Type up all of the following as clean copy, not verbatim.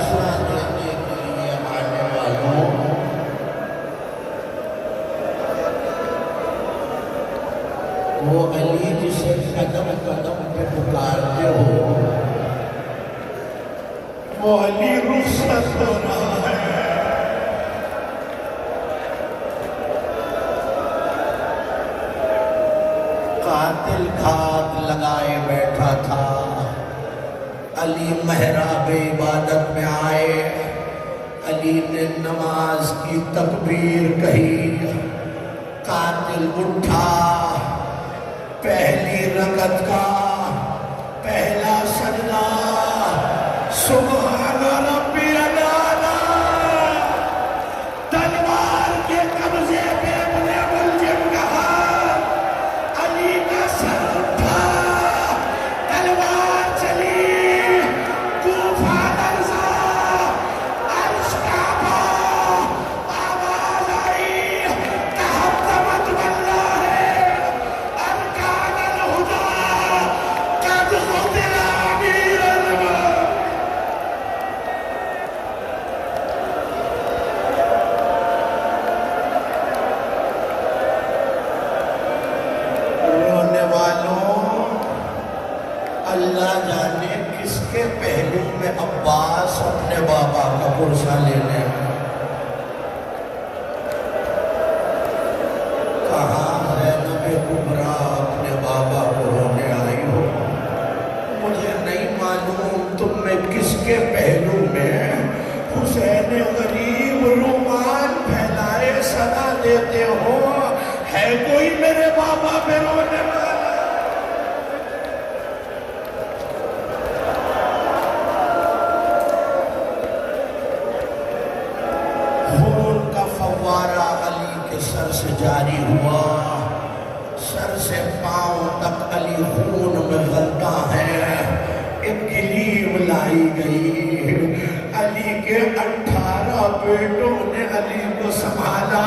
فیصلہ دینے کے لیے آنے والوں، وہ علی جسے قدم قدم پہ پکارتے ہو، وہ علی رخصت ہو رہا ہے۔ قاتل گھات لگائے بیٹھا تھا، علی محراب عبادت میں آئے، علی نے نماز کی تکبیر کہی، قاتل اٹھا، پہلی رکعت کا پہلا سجدہ، سبحان ربی الاعلیٰ، تلوار کے قبضے پہ اپنے ملزم کا ہاتھ، علی کا سر اٹھا، تلوار چلی، کوفہ لرزا، عرش کعبہ، آواز آئی، تحطمت واللہ ارکان الہدی، قد قتل امیر المومنین۔ رونے والوں، اللہ جانے کس کے پہلو میں عباس اپنے بابا کا پرسہ لینے میں، کہاں زینب کبریٰ اپنے بابا کو رونے آئی ہو، مجھے نہیں معلوم تم میں کس کے پہلو میں حسین غریب رومال پھیلائے صدا دیتے ہو، ہے کوئی میرے بابا پہ رونے والا؟ خون کا فوارہ علی کے سر سے جاری ہوا، سر سے پاؤں تک علی خون میں غلطہ ہے، ایک گلیم لائی گئی، علی کے 18 بیٹوں نے علی کو سنبھالا،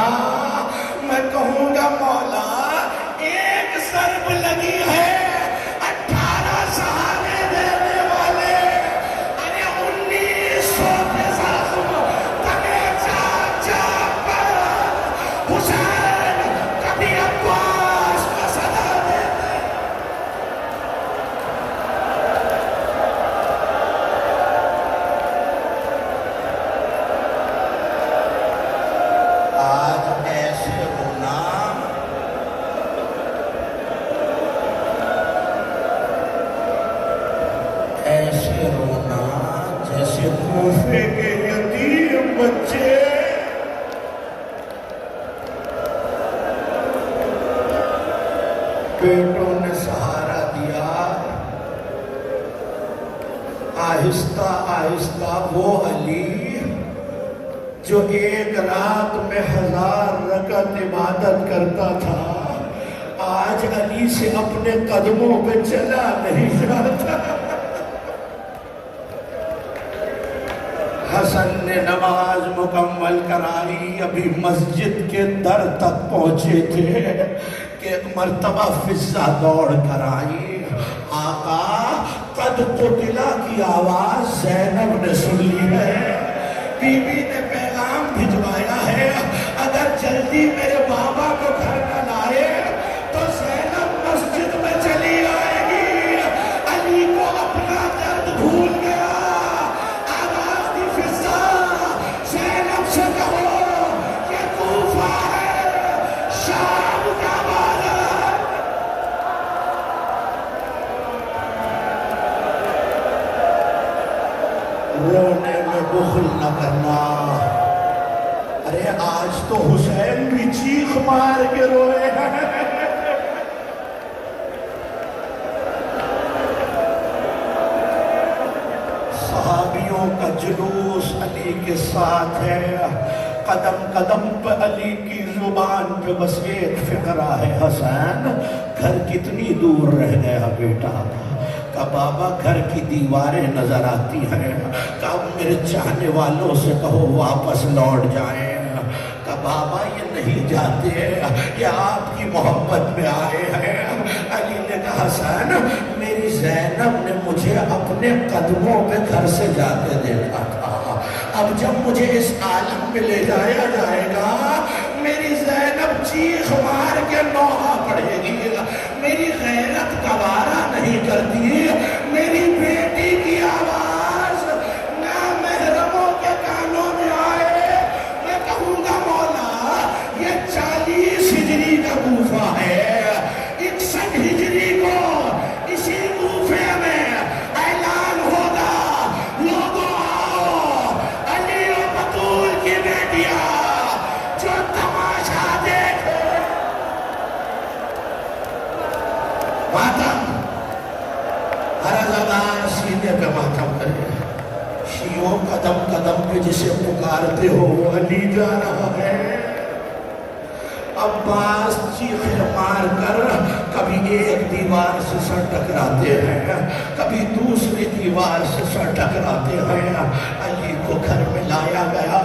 میں کہوں گا مولا ایک ضرب لگی ہے 18 سہارے دینے والے، ارے 1900 کے زخم تنے چاک چاک پر، حسین کبھی عباس کا صدا دیتے۔ آج ایسے ہونا، ایسے رونا جیسے کوفے کے یتیم بچے بیٹوں نے سہارا دیا، آہستہ آہستہ وہ علی جو ایک رات میں 1000 رکعت عبادت کرتا تھا، آج علی سے اپنے قدموں پہ چلا نہیں جاتا۔ حسن نے نماز مکمل کرائی، ابھی مسجد کے در تک پہنچے تھے کہ ایک مرتبہ فضہ دوڑ کر آئی، آقا قد قتلا کی آواز زینب نے سن لی ہے، بی بی نے پیغام بھجوایا ہے، اگر جلدی میرے بابا کو گھر نہ لائے تو زینب مسجد میں چلی آئے گی۔ علی کو اپنا درد بھول گیا، آواز دی فضا، زینب سے کہو یہ کوفہ ہے، شام کا بازار۔ رونے میں بخل نہ کرنا، ارے آج تو حسین بھی چیخ مار کے روئے ہیں۔ صحابیوں کا جلوس علی کے ساتھ ہے، قدم قدم پہ علی کی زبان پہ بس ایک فقرہ ہے، حسین گھر کتنی دور رہ گیا بیٹا؟ کہ بابا گھر کی دیواریں نظر آتی ہیں، کہ اب میرے چاہنے والوں سے کہو واپس لوٹ جائیں، کہ بابا یہ نہیں جاتے، یہ آپ کی محبت میں آئے ہیں۔ علی نے کہا حسین میری زینب نے مجھے اپنے قدموں پہ گھر سے جاتے دیکھا تھا، اب جب مجھے اس عالم میں لے جایا جائے گا میری زینب چیخ مار کے نوحہ پڑھے گی، میری غیرت گوارا نہیں کرتی میری بیٹی کی آواز نامحرموں کے کانوں میں آئے۔ میں کہوں گا مولا یہ 40 ہجری کا کوفہ ہے، 61 ہجری کو اسی کوفے میں اعلان ہوگا لوگوں آؤ علی و بطول کی بیٹیاں جو تماشا دیکھے۔ ماتم ہر زبان سینے پہ ماتم کرے، شیعوں قدم قدم پہ جسے پکارتے ہو وہ علی جا رہا ہے۔ عباس چیخے مار کر کبھی ایک دیوار سے سر ٹکراتے ہیں، کبھی دوسری دیوار سے سر ٹکراتے ہیں۔ علی کو گھر میں لایا گیا،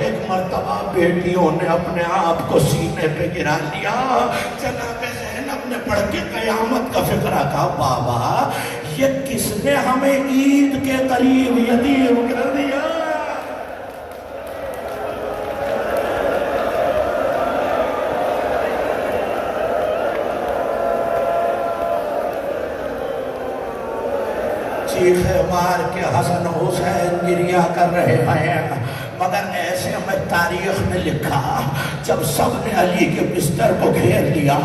ایک مرتبہ بیٹیوں نے اپنے آپ کو سینے پہ گرا لیا۔ جناب زینب نے پڑھ کے قیامت کا فقرہ کہا، بابا یہ کس نے ہمیں عید کے قریب یتیم کر دیا؟ چیخے مار کے حسن حسین گریہ کر رہے ہیں، مگر ایسے میں تاریخ میں لکھا جب سب نے علی کے بستر کو گھیر لیا،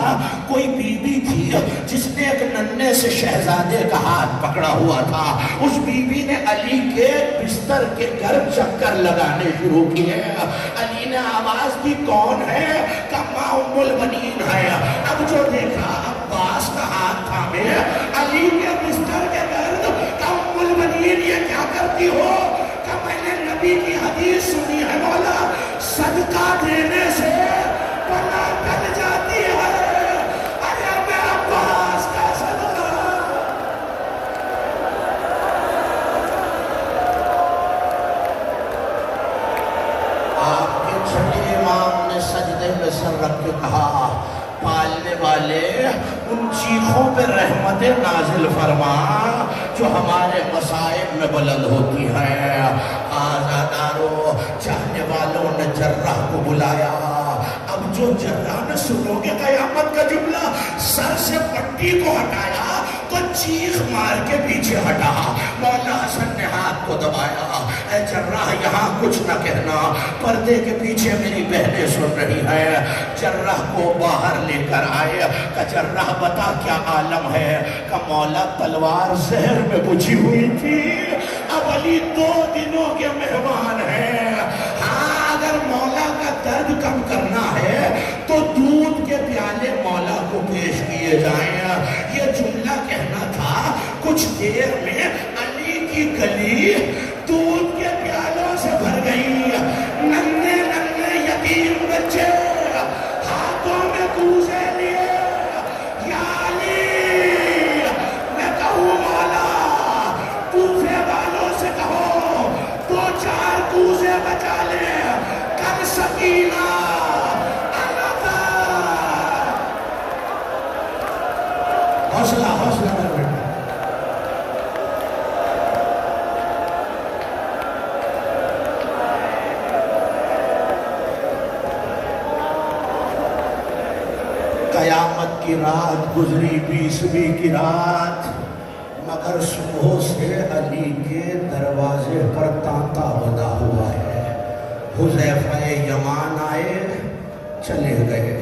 کوئی بی بی تھی جس نے ایک ننھے سے شہزادے کا ہاتھ پکڑا ہوا تھا، اس بی بی نے علی کے بستر کے گھر چکر لگانے شروع کیے۔ علی نے آواز دی کون ہے؟ کہا ام المنین ہے۔ اب جو دیکھا عباس کا ہاتھ تھامے علی کے بستر کے گرد، کہا ام المنین یہ کیا کرتی ہو؟ کہا میں نے نبی کی حدیث سنی ہے مولا، صدقہ دینے سے بلا ٹل جاتی ہے۔ ارے میں عباس کا صدقہ۔ آپ کے چھٹے امام نے سجدے میں سر رکھ کے کہا، پالنے والے ان چیخوں پہ رحمت نازل فرما جو ہمارے مصائب میں بلند ہوتی ہیں۔ آزاداروں، چاہنے والوں نے جرح کو بلایا۔ اب جو جرح نے سنو گے قیامت کا جملہ، سر سے پٹی کو ہٹایا تو چیخ مار کے پیچھے ہٹا۔ مولا حسن نے ہاتھ کو دبایا، اے جرح یہاں کچھ نہ کہنا، پردے کے پیچھے میری بہنیں سن رہی ہیں۔ جرح کو باہر لے کر آئے کہ جرح بتا کیا عالم ہے؟ کہ مولا تلوار زہر میں بجھی ہوئی تھی، اب علی 2 دنوں کے مہمان ہیں۔ ہاں اگر مولا کا درد کم کرنا ہے تو دودھ کے پیالے مولا کو پیش کیے جائیں۔ یہ جملہ کہنا تھا، کچھ دیر میں علی کی گلی دودھ کے پیالوں سے بھر گئی۔ ننھے ننھے یتیم بچے ہاتھوں میں کوزے لیے، یا علی میں کہوں مولا کوفے والوں سے کہو 2-4 کوزے بچا لے کر سکینہ حوصلہ حوصلہ کر بیٹا۔ قیامت کی رات گزری 20ویں کی رات، مگر صبح سے علی کے دروازے پر تانتا بندھا ہوا ہے۔ حذیفہ یمان آئے چلے گئے،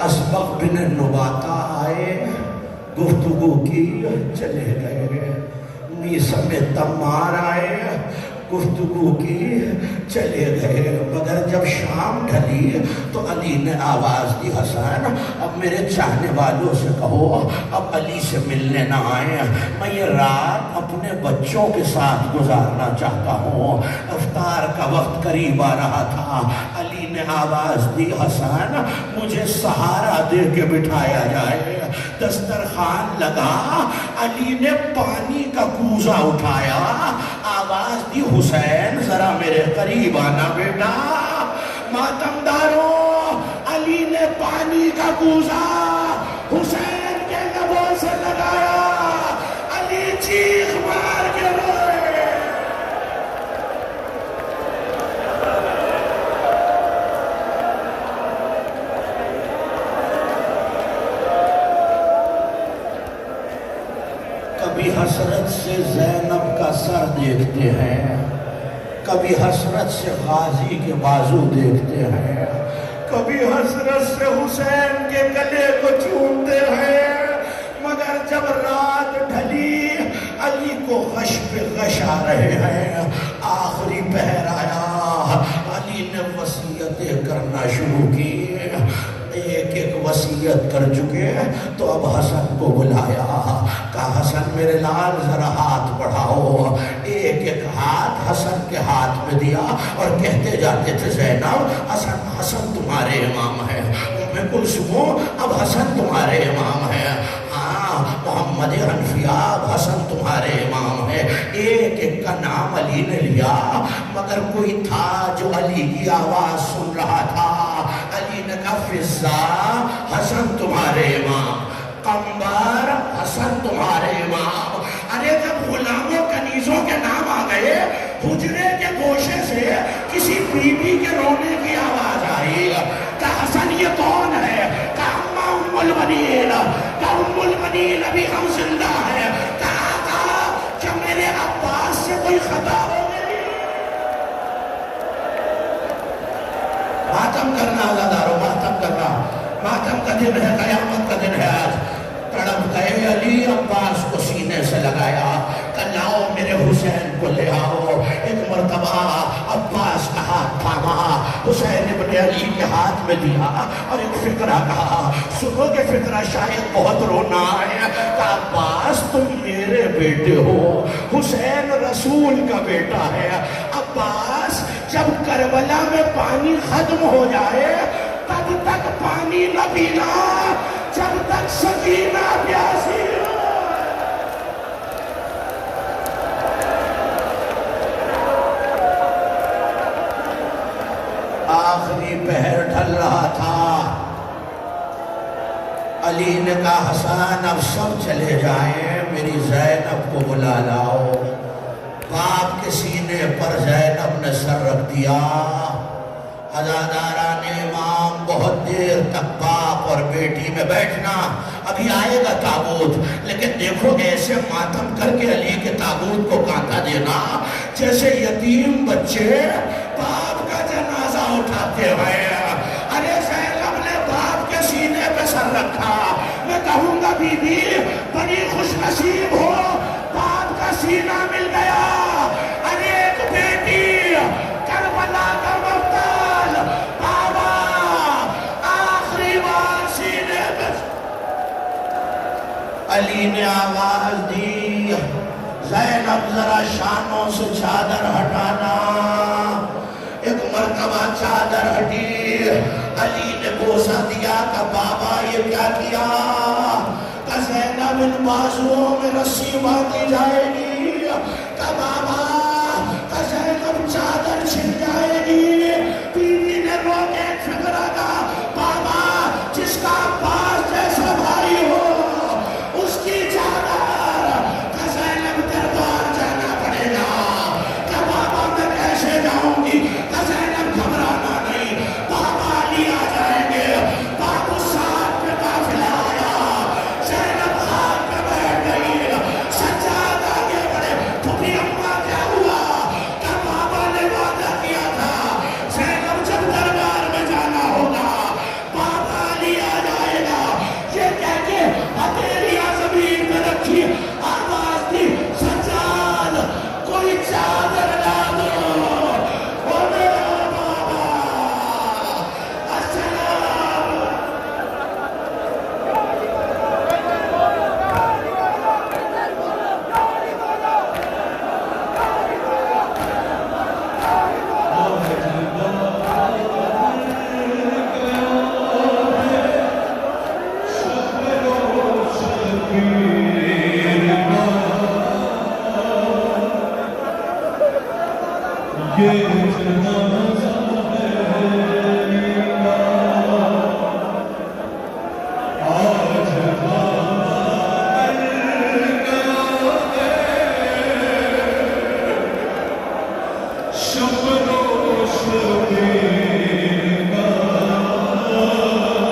اسبغ بن نباتہ آئے گفتگو کی چلے گئے، میثم تمار آئے گفتگو کی چلے گئے۔ مگر جب شام ڈھلی تو علی نے آواز دی، حسن اب میرے چاہنے والوں سے کہو اب علی سے ملنے نہ آئیں، میں یہ رات اپنے بچوں کے ساتھ گزارنا چاہتا ہوں۔ افطار کا وقت قریب آ رہا تھا، علی نے آواز دی، حسن مجھے سہارا دے کے بٹھایا جائے۔ دسترخوان لگا، علی نے پانی کا کوزہ اٹھایا، آواز دی، حسین ذرا میرے قریب آنا بیٹا۔ ماتمداروں، علی نے پانی کا کوزہ حسین کے لبوں سے لگایا، علی چیخ مار کے روئے۔ حسرت سے زینب کا سر دیکھتے ہیں، کبھی حسرت سے غازی کے بازو دیکھتے ہیں، کبھی حسرت سے حسین کے گلے کو چومتے ہیں، مگر جب رات ڈھلی علی کو غش پہ غش آ رہے ہیں، آخری پہر آیا، علی نے وصیتیں کرنا شروع کی، ایک ایک وصیت کر چکے تو اب حسن کو بلایا، کہا حسن میرے لال ذرا ہاتھ بڑھاؤ، ایک ایک ہاتھ حسن کے ہاتھ میں دیا اور کہتے جاتے تھے زینب حسن حسن تمہارے امام ہے، ام کلثوم اب حسن تمہارے امام ہے، ہاں محمد حنفیہ اب حسن تمہارے امام ہے، ایک ایک کا نام علی نے لیا، مگر کوئی تھا جو علی کی آواز سن رہا تھا، علی نے کہا فضا حسن تمہارے امام، قمبر حسن تمہارے امام۔ ارے جب غلاموں کنیزوں کے نام آ گئے، حجرے کے گوشے سے کسی بی بی کے رونے کی آواز آئی، کہا حسن یہ کون ہے؟ کہا ام المنین، کہا ام المنین ابھی ہم زندہ ہیں، کہا کیا میرے عباس سے کوئی خطا ہو گئی؟ ماتم کرنا عزادارو، ماتم کرنا، ماتم کا دن ہے، قیامت کا دن ہے آج، تڑپ گئے علی عباس کو سینے سے لگایا، کہ لاؤ میرے حسین کو لے آؤ، ایک مرتبہ عباس کا ہاتھ تھاما، حسین ابن علی کے ہاتھ میں دیا اور ایک فکرہ کہا، سنو کہ فکرہ شاید بہت رونا ہے، کہ عباس تم میرے بیٹے ہو، حسین رسول کا بیٹا ہے، عباس جب کربلا میں پانی ختم ہو جائے تب تک پانی نہ پینا جب تک سکینہ پیاسی ہو۔ آخری پہر ڈھل رہا تھا، علی نے کہا حسن اب سب چلے جائیں، میری زینب کو بلا لاؤ، باپ کے سینے پر زینب نے سر رکھ دیا، عزاداران امام بہت دیر تک باپ اور بیٹی میں بیٹھنا، ابھی آئے گا تابوت، لیکن دیکھو ایسے ماتم کر کے علی کے تابوت کو کانٹا دینا جیسے یتیم بچے باپ کا جنازہ اٹھاتے ہوئے، ارے زینب نے باپ کے سینے پہ سر رکھا، میں کہوں گا بی بی بڑی خوش نصیب ہو، باپ کا سینہ مل گیا، ارے ایک بیٹی کربلا کا مفتال بابا آخری بار سینے پہ۔ علی نے آواز دی زینب ذرا شانوں سے چادر ہٹانا، ایک مرتبہ چادر ہٹی، علی نے بوسہ دیا کہ بابا یہ کیا کیا؟ کہ زینب ان بازوؤں میں رسی باندھی جائے گی، کہ بابا کہ زینب چادر چھن جائے گی، بیوی نے رو کے فکرہ کا بابا جس کا عباس جیسا بھائی ہو اس کی چادر، کہ زینب دربار جانا پڑے گا، کہ بابا میں کیسے جاؤں گی؟ کہ زینب گھبرانا نہیں، بابا علی آ جائیں گے، بابو ساتھ میں قافلہ آیا، زینب ہاتھ میں بیٹھ گئی، سجاد آگے بڑھے، پھوپھی اماں کیا ہوا؟ کہ بابا نے وعدہ کیا تھا زینب جب دربار میں جانا ہوگا بابا علی آ جائے گا، یہ کہہ کے ہتھیلیاں زمین میں رکھی، آواز دی سجاد کوئی چادر لا دو، او میرا بابا السلام۔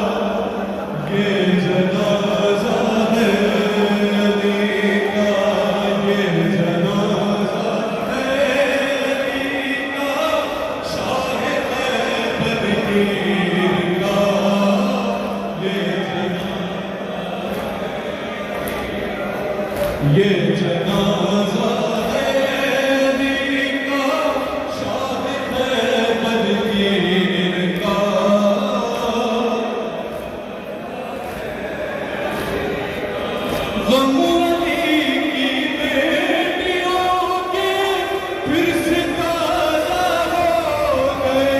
یہ جنازہ ہے علی کا یہ جنازہ حیدری کا شاہ خیبر گیر کا غم علی کی بیٹیوں کے پھر سے تازہ ہو گئے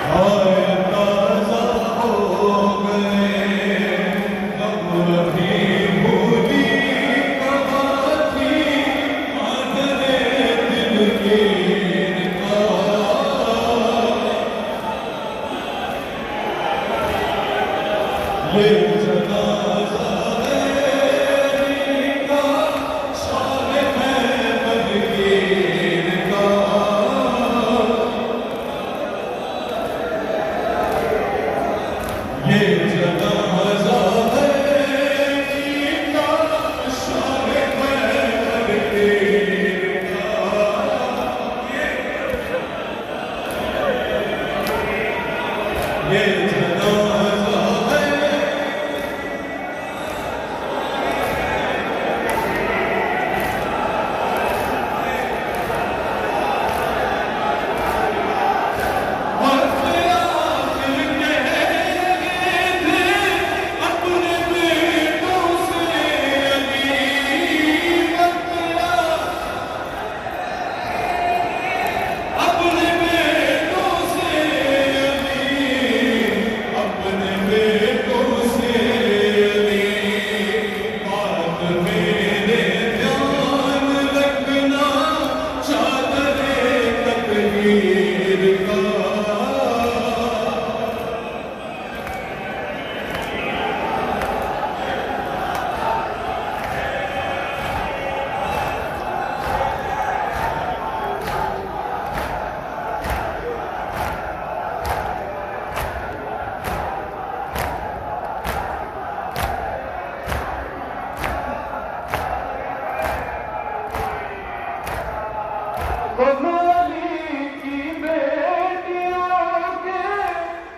ہائے تازہ ہو گئے غم ابھی بھولی کہاں تھی مادر دلگیر کا یہ جنازہ حیدری کا شاہ خیبر گیر کا یہ جنازہ حیدری کا شاہ خیبر گیر کا یہ جنازہ غم علی کی بیٹیوں کے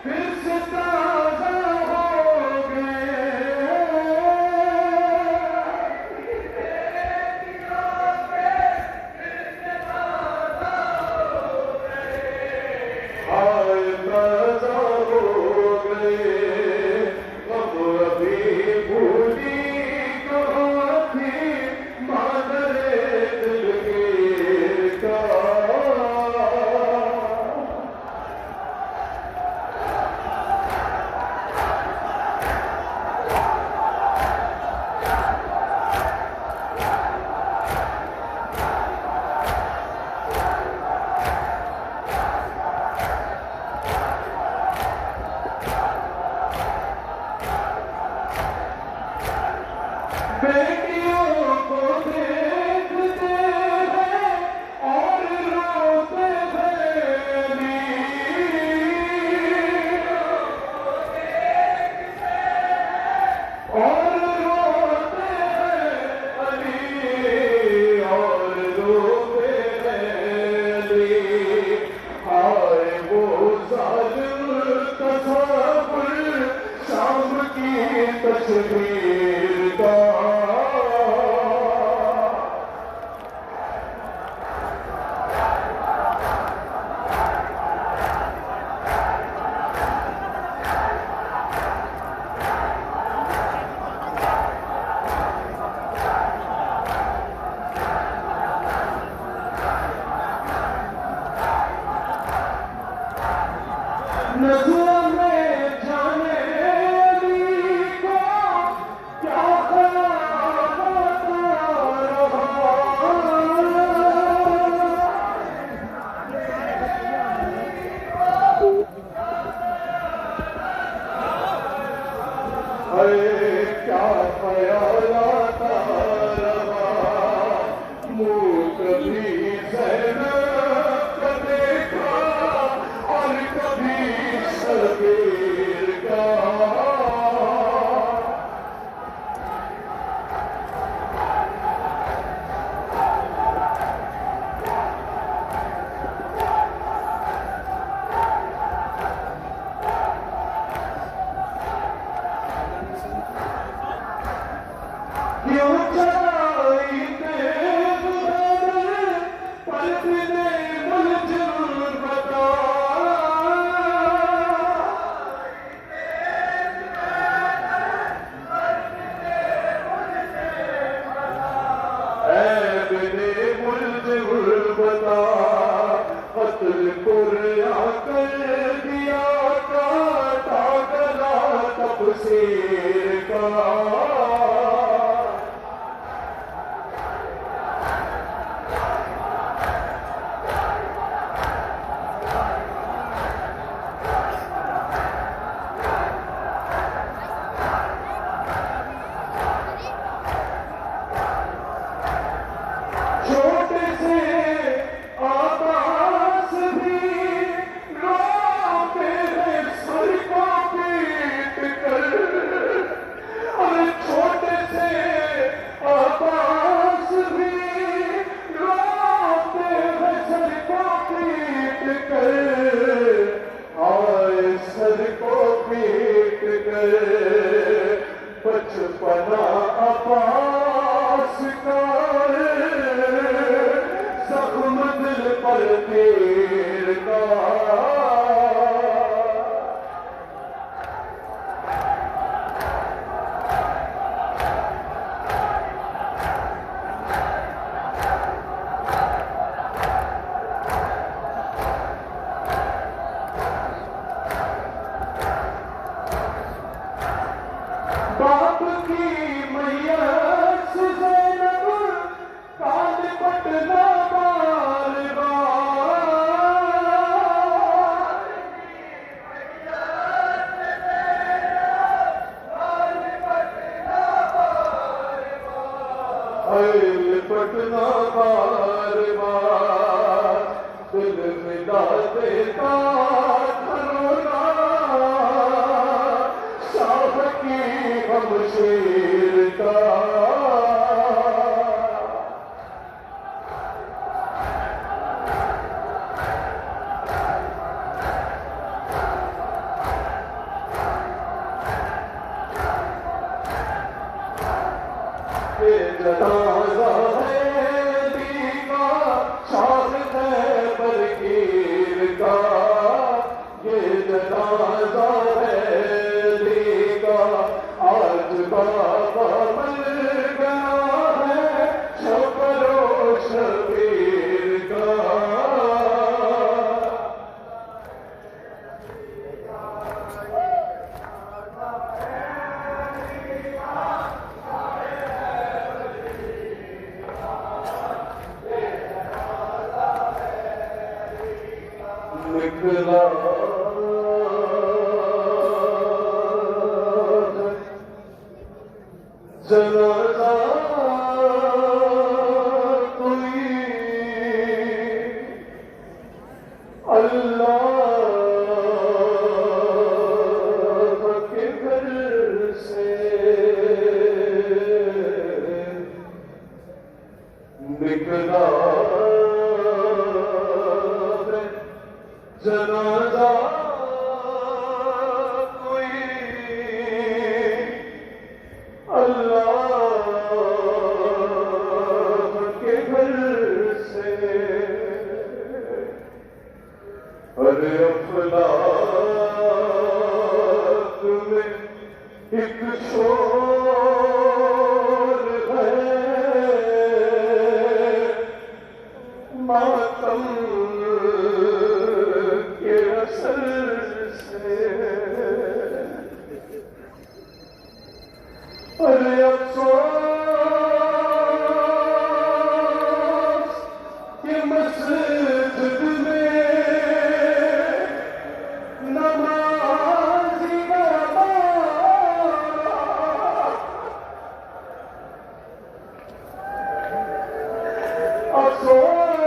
پھر سے تازہ ہو گئے ہائے تازہ ہو گئے غم ابھی بھولی کہاں تھی مادر دلگیر کا بیٹیوں کو دیکھتے ہیں اور روتے ہیں اور روتے ہیں علی اور روتے ہیں علی ہائے وہ ظالم تصور شام کی تصویر کا نظر میں جانے علی کو کیا خیال آتا رہا اے کیا خیالات رہا منہ کبھی زینب کا دیکھا اور کبھی شبیر کا باپ کی میت زینب کان پٹنا بار پٹنا بار بار دل ملا دیتا کھلونا شاہ کی شمشیر کا جنازہ ہے دیکھا شاہ خیبر گیر کا یہ جنازہ ہے دیکھا آج بابا مر گیا ہے شکر و شبیر کا نکلا جنازہ کوئی اللہ کے گھر سے نکلا جنازہ کوئی اللہ کے گھر سے ارے افلاک میں ایک شور ہے ماتم کے اثر سے ارے افسوس کہ مسجد میں نمازی کا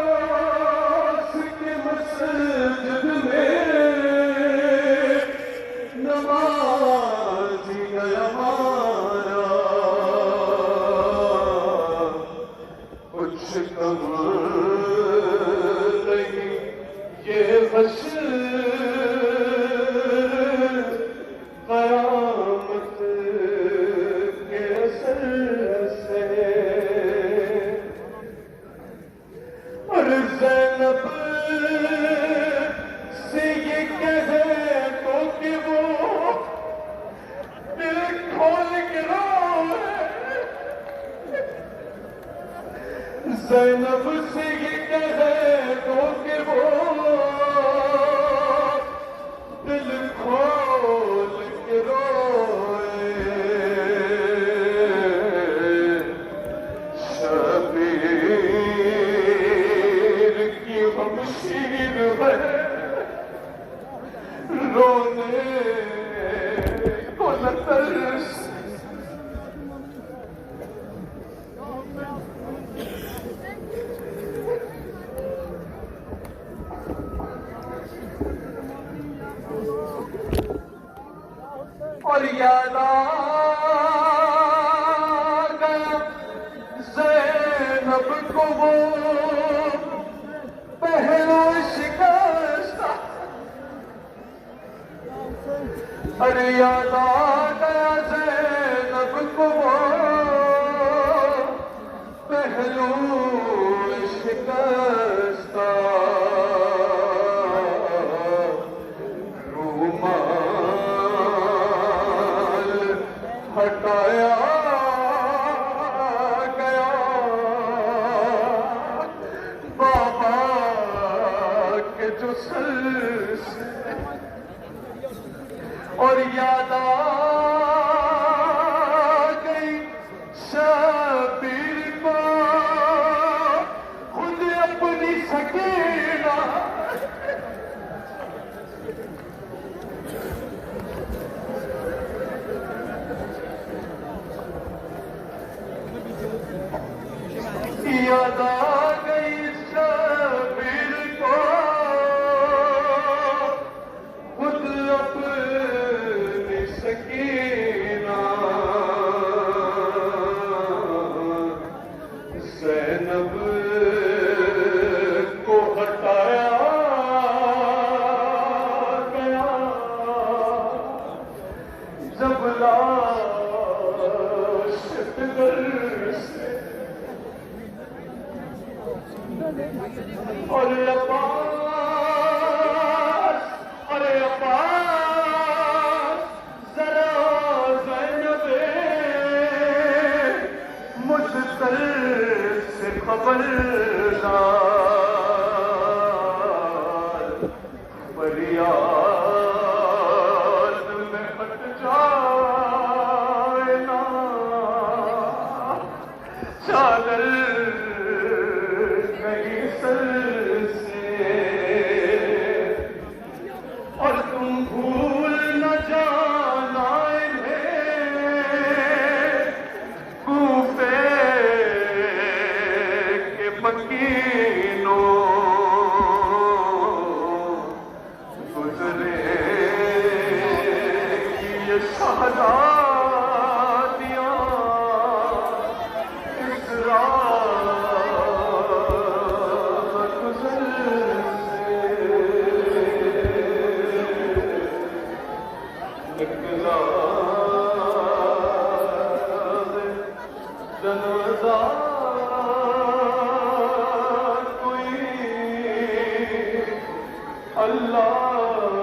افسوس کہ مسجد میں نمازی گیا ہمارا کچھ کم نہیں یہ حشر قیامت کے اثر سے اور زینب سے یہ کہے تو کہ وہ دل کھول کے روئے زینب سے یہ کہے تو کہ وہ دل کھول کے روئے شبیر کی ہمشیر ہے رونے کو لترس اور یاد آ گیا زینب کو وہ پہلو شکستہ اور یاد آ گیا زینب کو وہ پہلو شکستہ مسلسل اور یاد آ گئی شبیر کو خود اپنی سکینہ یاد آ گئی شبیر کو خود اپنی سکینہ زینب کو ہٹایا گیا جب لاش فکر سے ارے عباس ذرا زینب مجھ سر سے خبردار فریاد میں ہٹ جائے نا چادر نہیں سر سے اور تم بھول نہ جانا انہیں کوفے کے مکینوں گزرے یہ شہزادیاں اس رات گزر سے نکلا جنازہ کوئی اللہ